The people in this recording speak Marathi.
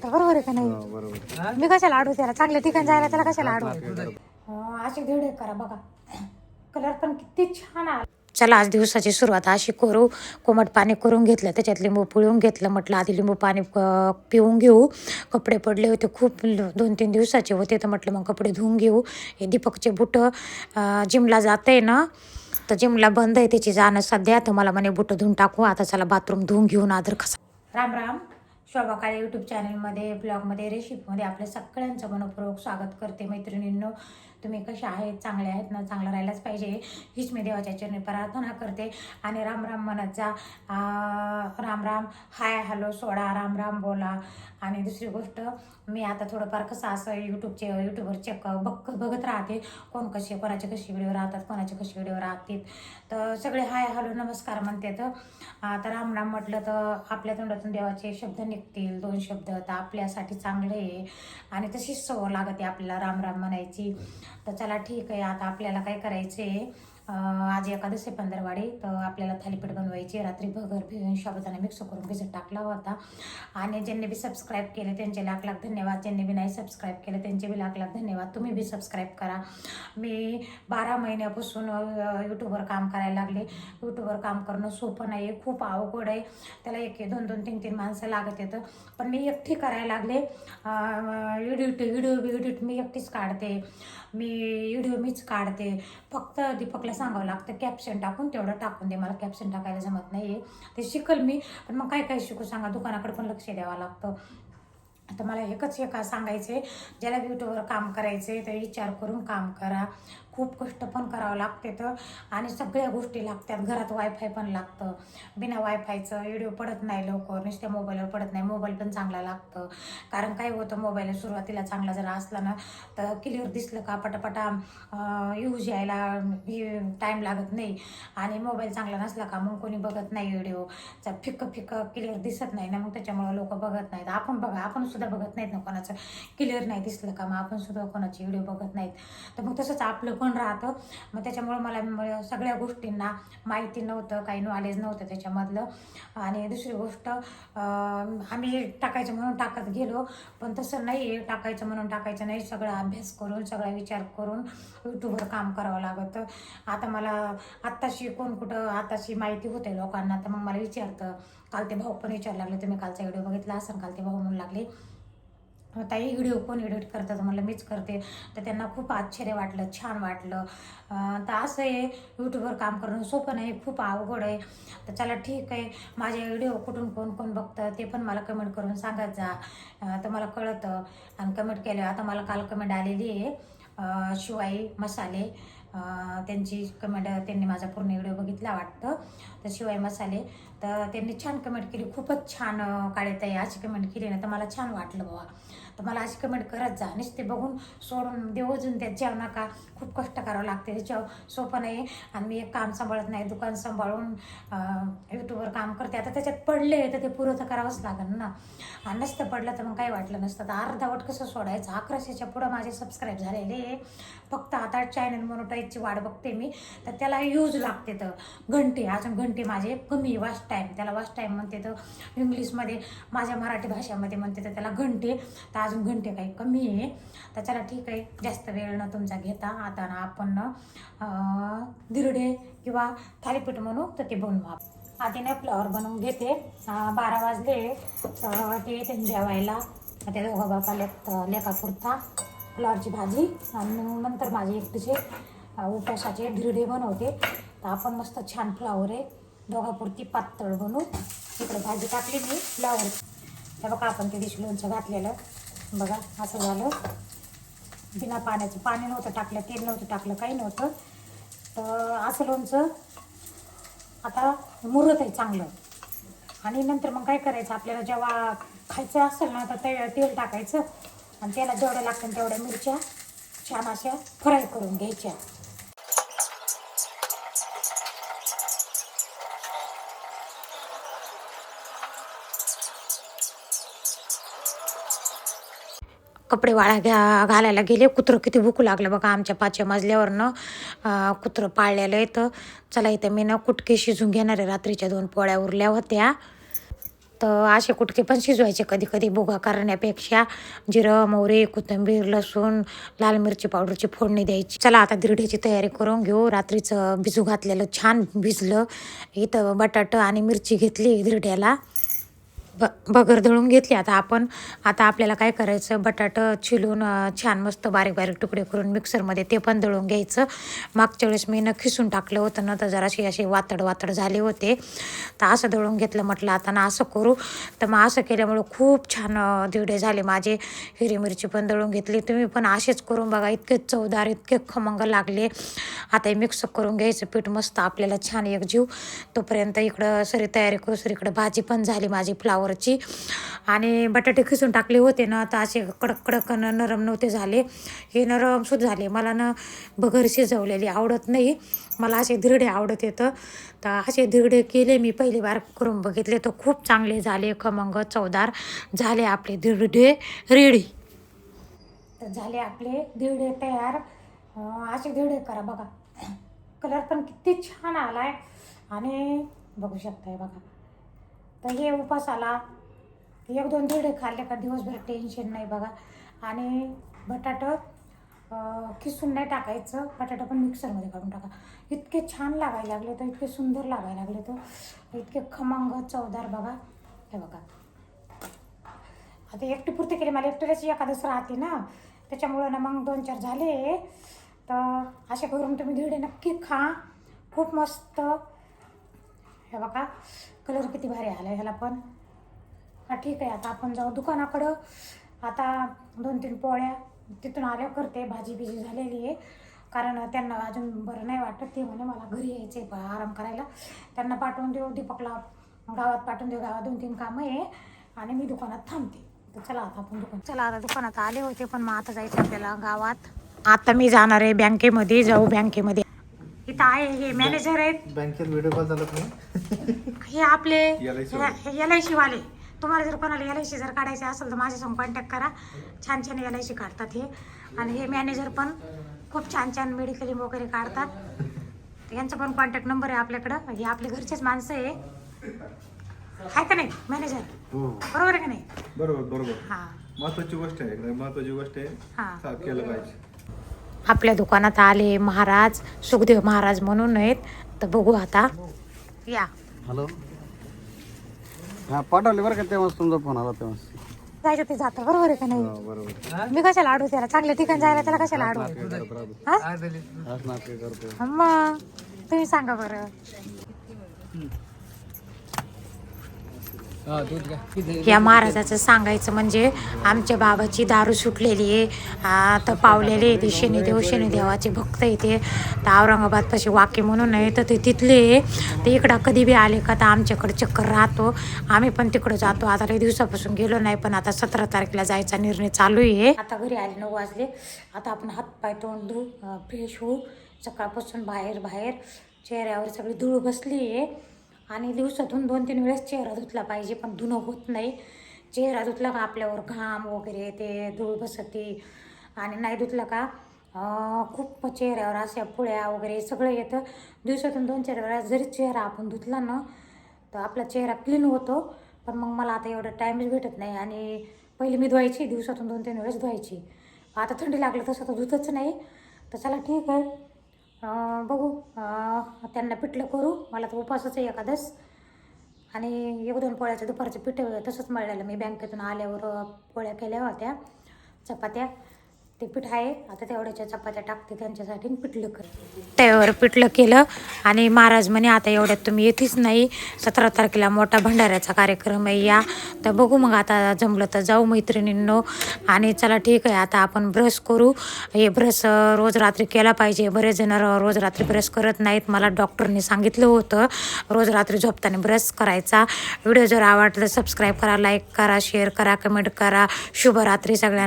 वाटतं, बरोबर आहे का नाही? बरोबर. मी कशाला आडू त्याला, चांगल्या ठिकाणी जायला त्याला कशाला आडू? अशी धिडे करा बघा, कलर पण किती छान आला. चला आज दिवसाची सुरुवात अशी करू. कोमट पाणी करून घेतलं, त्याच्यात लिंबू पिळून घेतलं. म्हटलं आधी लिंबू पाणी पिऊन घेऊ. कपडे पडले होते खूप, 2-3 दिवसाचे होते, तर म्हटलं मग कपडे धुवून घेऊ. हे दीपकचे बुटं जिमला जाते ना, तर जिमला बंद आहे त्याची जाणं सध्या, तर मला म्हणे बुटं धुवून टाकू. आता चला बाथरूम धुवून घेऊन आदर कसा. राम राम. शोभा काळे यूट्यूब चॅनलमध्ये, ब्लॉगमध्ये, रेसिपीमध्ये आपल्या सगळ्यांचं मनपूर्वक स्वागत करते. मैत्रिणींनो, तुम्ही कशा आहेत? चांगले आहेत ना? चांगलं राहायलाच पाहिजे हीच मी देवाच्या चरणी प्रार्थना करते. आणि राम राम म्हणत जा. राम राम, हाय हॅलो सोडा, राम राम बोला. आणि दुसरी गोष्ट, मी आता थोडंफार कसं असं यूट्यूबर चेक बघत राहते, कोण कसे, कोणाचे कसे व्हिडिओ राहतात, कोणाचे कसे व्हिडिओ राहतात. तर सगळे हाय हॅलो नमस्कार म्हणते. तर राम राम म्हटलं तर आपल्या तोंडातून देवाचे शब्द निघतील, 2 शब्द, तर आपल्यासाठी चांगले आहे. आणि तशीच सवय लागते आपल्याला राम राम म्हणायची. तर चला ठीक आहे, आता आपल्याला काय करायचं आहे, आज एकादशी पंधरवाडी, तर आपल्याला थालीपीठ बनवायची. रात्री भगर भिजून साबुदाणा मिक्स करून भिजत टाकला होता. आणि ज्यांनी बी सबस्क्राईब केले त्यांचे लाख लाख धन्यवाद, ज्यांनी बी नाही सबस्क्राईब केले त्यांचे बी लाख लाख धन्यवाद. तुम्ही बी सबस्क्राईब करा. मी 12 महिन्यापासून यूट्यूबवर काम करायला लागले. यूट्यूबवर काम करणं सोपं नाही आहे, खूप अवघड आहे. त्याला 1-2-3 माणसं लागत येतं, पण मी एकटी करायला लागले. व्हिडिओ मी एकटीच काढते, व्हिडिओ मीच काढते. फक्त दीपकला सांगावं लागतं कॅप्शन टाकून तेवढं टाकून दे, मला कॅप्शन टाकायला जमत नाही आहे, ते शिकल मी. पण मग काय शिकू सांगा, दुकानाकडे पण लक्ष द्यावं लागतं. आता मला एकच सांगायचं आहे, ज्याला यूट्यूबवर काम करायचं आहे तर विचार करून काम करा. खूप कष्ट पण करावं लागते तर, आणि सगळ्या गोष्टी लागतात. घरात वायफाय पण लागतं, बिना वायफायचं व्हिडिओ पडत नाही लवकर, नुसत्या मोबाईलवर पडत नाही. मोबाईल पण चांगला लागतं, कारण काय होतं, मोबाईल सुरुवातीला चांगला जर असला ना तर क्लिअर दिसलं का पटापटा यूज यायला टाईम लागत नाही. आणि मोबाईल चांगला नसला का मग कोणी बघत नाही व्हिडिओ, फिक्कं क्लिअर दिसत नाही ना, मग त्याच्यामुळं लोक बघत नाहीत. आपण बघा, आपण सुद्धा बघत नाहीत ना, कोणाचं क्लिअर नाही दिसलं का मग आपण सुद्धा कोणाची व्हिडिओ बघत नाहीत. तर मग तसंच आपलं पण राहतं. मग त्याच्यामुळं मला सगळ्या गोष्टींना माहिती नव्हतं, काही नॉलेज नव्हतं त्याच्यामधलं. आणि दुसरी गोष्ट, आम्ही टाकायचं म्हणून टाकत गेलो, पण तसं नाही, टाकायचं म्हणून टाकायचं नाही. सगळा अभ्यास करून, सगळा विचार करून यूट्यूबवर काम करावं लागतं. आता मला आत्ताशी आताशी माहिती होते लोकांना, तर मग मला विचारतं. काल ते भाऊ पण विचारायला लागले, तुम्ही कालचा व्हिडिओ बघितला असं, काल ते भाऊ म्हणू लागले ताई व्हिडिओ कोण एडिट करतं, तर म्हणलं मीच करते. तर त्यांना खूप आश्चर्य वाटलं, छान वाटलं. तर असं आहे, यूट्यूबवर काम करणं सोपं नाही, खूप अवघड आहे. तर चला ठीक आहे, माझे व्हिडिओ कुठून कोण कोण बघतं ते पण मला कमेंट करून सांगत जा, तर मला कळतं. आणि कमेंट केलं, आता मला काल कमेंट आलेली आहे शिवाई मसाले, त्यांची कमेंट, त्यांनी माझा पूर्ण व्हिडिओ बघितला वाटतं. तर शिवाई मसाले, तर त्यांनी छान कमेंट केली, खूपच छान काळेताई अशी कमेंट केली ना, तर मला छान वाटलं बाबा. तर मला अशी कमेंट करत जा, नुसते बघून सोडून देवजून त्याच्यावर नका. खूप कष्ट करावं लागते त्याच्यावर, सोपं नाही. आणि मी एक काम सांभाळत नाही, दुकान सांभाळून यूट्यूबवर काम करते. आता त्याच्यात पडले तर ते पुरं तर करावंच लागेल ना. आणि नसतं पडलं तर मग काही वाटलं नसतं. तर अर्धावट कसं सोडायचं. 1100च्या पुढं माझे सबस्क्राईब झालेले, फक्त आता चॅनल मोनोटाईजची वाट बघते मी. तर त्याला यूज लागते, तर घंटे, अजून घंटे माझे कमी, वॉच टाईम, त्याला वॉच टाईम म्हणते. तर इंग्लिशमध्ये, माझ्या मराठी भाषेमध्ये म्हणते तर त्याला घंटे, तर अजून घंटे काही कमी आहे. तर चला ठीक आहे, जास्त वेळ न तुमचा घेता आता ना आपण धिरडे किंवा थालीपीठ म्हणू तर ते बनवू. आधी ना फ्लॉवर बनवून घेते. 12 वाजले ते येते जेवायला. त्या दोघा बापा लेकापुरता फ्लॉवरची भाजी, आणि नंतर माझे एकटीचे उपासाचे धिरडे बनवते. तर आपण मस्त छान फ्लॉवर आहे, दोघापुरती पातळ बनवू. इकडे भाजी टाकली मी फ्लॉवर. हे बघा, आपण ते दिवशी लोणचं घातलेलं बघा, असं झालं. बिना पाण्याचं, पाणी नव्हतं टाकलं, तेल नव्हतं टाकलं, काही नव्हतं. तर असं लोणचं आता मुरत आहे चांगलं. आणि नंतर मग काय करायचं, आपल्याला जेव्हा खायचं असेल ना तर तेल टाकायचं, आणि त्याला जेवढ्या लागतील तेवढ्या मिरच्या छान अशा फ्राय करून घ्यायच्या. कपडे घालायला गेले. कुत्रं किती भूक लागलं बघा, आमच्या 5व्या मजल्यावरनं कुत्रं पाळलेलं आहे. तर चला, इथं मी ना कुटके शिजून घेणार आहे. रात्रीच्या 2 पोळ्या उरल्या होत्या, तर असे कुटके पण शिजवायचे कधी कधी भुगा करण्यापेक्षा. जिरं, मोहरी, कोथिंबीर, लसूण, लाल मिरची पावडरची फोडणी द्यायची. चला आता धिरड्याची तयारी करून घेऊ. रात्रीचं भिजू घातलेलं छान भिजलं. इथं बटाटं आणि मिरची घेतली धिरड्याला, बगर दळून घेतली. आता आपल्याला काय करायचं, बटाटं चिलून छान मस्त बारीक बारीक तुकडे करून मिक्सरमध्ये ते पण दळून घ्यायचं. मागच्या वेळेस मी खिसून टाकलं होतं ना, तर जराशी असे वातड झाले होते. तर असं दळून घेतलं. म्हटलं आता ना असं करू. तर मग असं केल्यामुळं खूप छान धिरडे झाले माझे. हिरवी मिरची पण दळून घेतली. तुम्ही पण असेच करून बघा, इतके चवदार, इतके खमंग लागले. आता हे मिक्स करून घ्यायचं पीठ मस्त आपल्याला छान एक जीव. तोपर्यंत इकडं सरी तयारी करू. इकडं भाजी पण झाली माझी फ्लावरची. आणि बटाटे खिसून टाकले होते ना, तर असे कडक कडक नरम नव्हते झाले. हे नरम सुद्ध झाले. मला ना बगर शिजवलेली आवडत नाही, मला असे धिरडे आवडत येतं. तर असे धिरडे केले मी पहिली बार करून बघितले, तर खूप चांगले झाले, खमंग चवदार झाले आपले धिरडे रेडी. तर झाले आपले धिरडे तयार. असे धिरडे करा बघा. कलर पण किती छान आलाय आणि बघू शकताय बघा. तर हे उपासाला 1-2 धिरडे खाल्ले का दिवसभर टेन्शन नाही बघा. आणि बटाटं खिसून नाही टाकायचं, बटाटा पण मिक्सरमध्ये काढून टाका. इतके छान लागायला लागले तर, इतके सुंदर लागायला लागले तर, इतके खमंग चवदार बघा. हे बघा, आता एकटी पुरते केले, मला एकटीलाची एखादच राहते ना, त्याच्यामुळं ना मग 2-4 झाले. तर असे करून तुम्ही धिरडे नक्की खा, खूप मस्त. हे बघा कलर किती भारी आला ह्याला पण. ठीक आहे, आता आपण जाऊ दुकानाकडं. आता 2-3 पोळ्या तिथून आल्यावर करते. भाजी बिजी झालेली आहे, कारण त्यांना अजून बरं नाही वाटत. ते म्हणे मला घरी यायचं आहे आराम करायला. त्यांना पाठवून देऊ, दीपकला गावात पाठवून देऊ. गावात 2-3 कामं आहे आणि मी दुकानात थांबते. तर चला आता आपण आता दुकानात आले होते, पण मग आता जायचं आपल्याला गावात. आता मी जाणार आहे बँकेमध्ये. जाऊ बँकेमध्ये. इथं आहे हे मॅनेजर आहेत बँकेत. व्हिडिओ कॉल झाला तुम्ही? हे आपले LIC वाले. तुम्हाला जर कोणाला LIC जर काढायचे असेल तर माझ्यासंग कॉन्टॅक्ट करा. छान छान LIC काढतात हे. आणि हे मॅनेजर पण खूप छान छान मेडिक्लेम वगैरे काढतात. यांचा पण कॉन्टॅक्ट नंबर आहे आपल्याकडं. हे आपले घरचेच माणसं आहे का नाही मॅनेजर? बरोबर आहे का नाही? बरोबर. हां, महत्वाची गोष्ट आहे. हां. केलं पाहिजे. आपल्या दुकानात आले महाराज, सुखदेव महाराज म्हणून आहेत. तर बघू आता. या हॅलो. हा पाठवले बरं का, तेव्हाच तुमचा फोन आला. तेव्हा जायचं ते जातं, बरोबर आहे का नाही? बरोबर. मी कशाला आडू त्याला? चांगल्या ठिकाणी जायला त्याला कशाला आडू? हा आज नाटके करतो. मग तुम्ही सांगा बरं. या महाराजाचं सांगायचं म्हणजे आमच्या बाबाची दारू सुटलेली आहे. तर पावलेले ते शनिदेवाचे भक्त येते. तर औरंगाबादपाशी वाके म्हणून आहे, तर ते तिथले. ते इकडं कधी बी आले का तर आमच्याकडे चक्कर राहतो. आम्ही पण तिकडं जातो. आता काही दिवसापासून गेलो नाही, पण आता 17 तारखेला जायचा निर्णय चालू आहे. आता घरी आले 9 वाजले. आता आपण हातपाय तोंड धुऊ, फ्रेश होऊ. सकाळपासून बाहेर चेहऱ्यावर सगळी धूळ बसली आहे. आणि दिवसातून 2-3 वेळेस चेहरा धुतला पाहिजे, पण धुणं होत नाही. चेहरा धुतला का आपल्यावर घाम वगैरे ते धूळ बसते. आणि नाही धुतला का खूप चेहऱ्यावर अशा पुळ्या वगैरे सगळं येतं. दिवसातून 2-4 वेळा जरी चेहरा आपण धुतला ना, तर आपला चेहरा क्लीन होतो. पण मग मला आता एवढं टाईमच भेटत नाही. आणि पहिले मी धुवायची, दिवसातून 2-3 वेळेस धुवायची. आता थंडी लागलं तसं तर धुतच नाही. तर चला ठीक आहे, बघू. त्यांना पिठलं करू. मला तर उपवासच आहे एकादस. आणि 1-2 पोळ्याचं दुपारचं पिठं तसंच मळलेलं मी बँकेतून आल्यावर. पोळ्या केल्या होत्या, चपात्या. ते पीठ आहे, आता तेवढ्याच्या चपात्या टाकते त्यांच्यासाठी पिठलं कर. त्यावर पिठलं केलं. आणि महाराज म्हणे आता एवढ्यात तुम्ही येतेच नाही, 17 तारखेला मोठा भंडाऱ्याचा कार्यक्रम आहे, या. तर बघू मग आता जमलं तर जाऊ मैत्रिणींनो. आणि चला ठीक आहे, आता आपण ब्रश करू. हे ब्रश रोज रात्री केला पाहिजे. बरेच जण रोज रात्री ब्रश करत नाहीत. मला डॉक्टरने सांगितलं होतं रोज रात्री झोपताना ब्रश करायचा. व्हिडिओ जर आवडला तर सबस्क्राईब करा, लाईक करा, शेअर करा, कमेंट करा. शुभरात्री सगळ्यांना.